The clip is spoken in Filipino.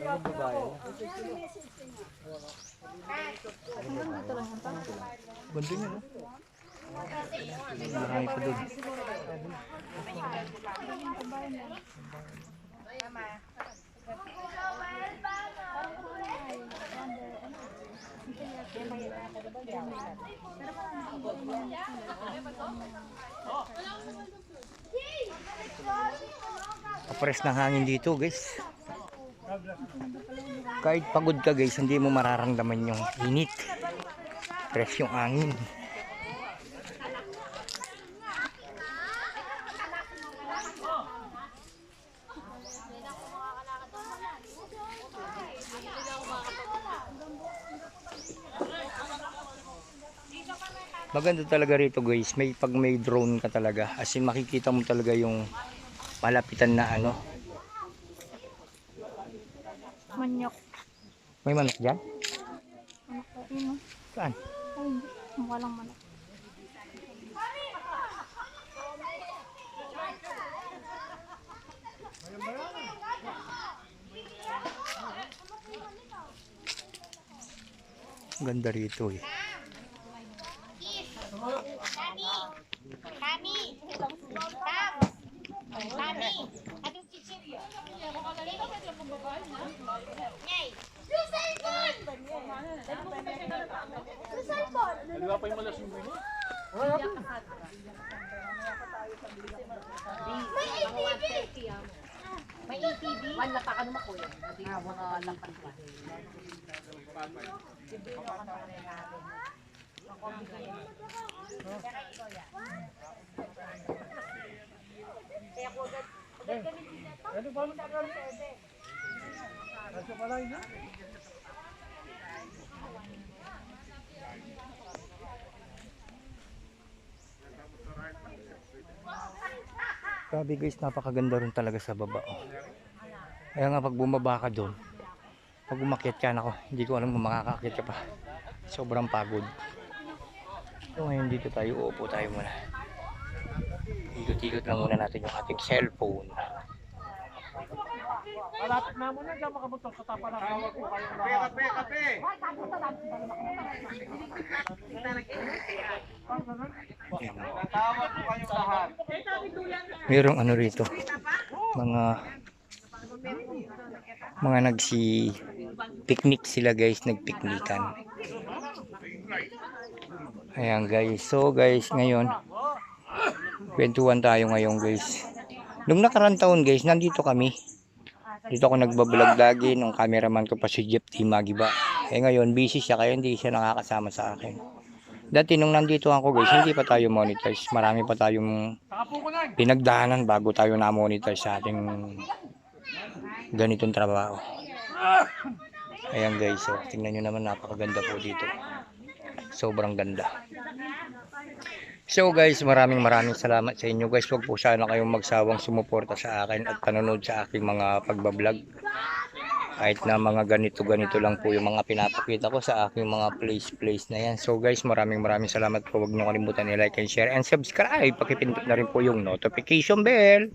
Ganda niya, no? Marami pa doon. Kapres ng hangin dito, guys. Kahit pagod ka, guys, hindi mo mararamdaman yung init. Fresh yung hangin. Maganda talaga rito, guys. Pag may drone ka talaga, as in makikita mo talaga yung malapitan na ano. Manok. May manok dyan? Manok po yun. Saan? Ay, mukha lang manok. Ganda rito eh. May ATV? One lapak, ano makuya? Mga lapak ba? Grabe, guys, napakaganda rin talaga sa baba. Oh. Kaya nga pag bumaba ka doon, pag umakyat ka, ako, hindi ko alam kung makakaakyat ka pa. Sobrang pagod. So ngayon dito tayo, uupo tayo muna. Ikot-ikot lang muna natin yung ating cellphone. Malapit na muna dyan, makabutong sa tapa ng hawak ko kayong lahat. Kape! Natawag ko kayong lahat. Merong ano rito, mga picnic sila, guys, nagpiknikan. Ayan, guys. So guys, ngayon kwentuhan tayo ngayon, guys. Nung nakarang taon, guys, nandito kami. Dito ako nagbablog lagi, nung cameraman ko pa si Jeff T. Magiba. Eh ngayon busy siya, kaya hindi siya nakakasama sa akin. Dati nung nandito ako, guys, hindi pa tayo monetize. Marami pa tayong pinagdaanan bago tayo na-monetize sa ating ganitong trabaho. Ayan, guys, so tingnan nyo naman, napakaganda po dito. Sobrang ganda. So guys, maraming salamat sa inyo, guys. Huwag po sana kayong magsawang sumuporta sa akin at panonood sa aking mga pagbablog. Kahit na mga ganito lang po yung mga pinapakita ko sa aking mga place na yan. So guys, maraming salamat po. Huwag nyo kalimutan i-like and share and subscribe. Pakipindot na rin po yung notification bell.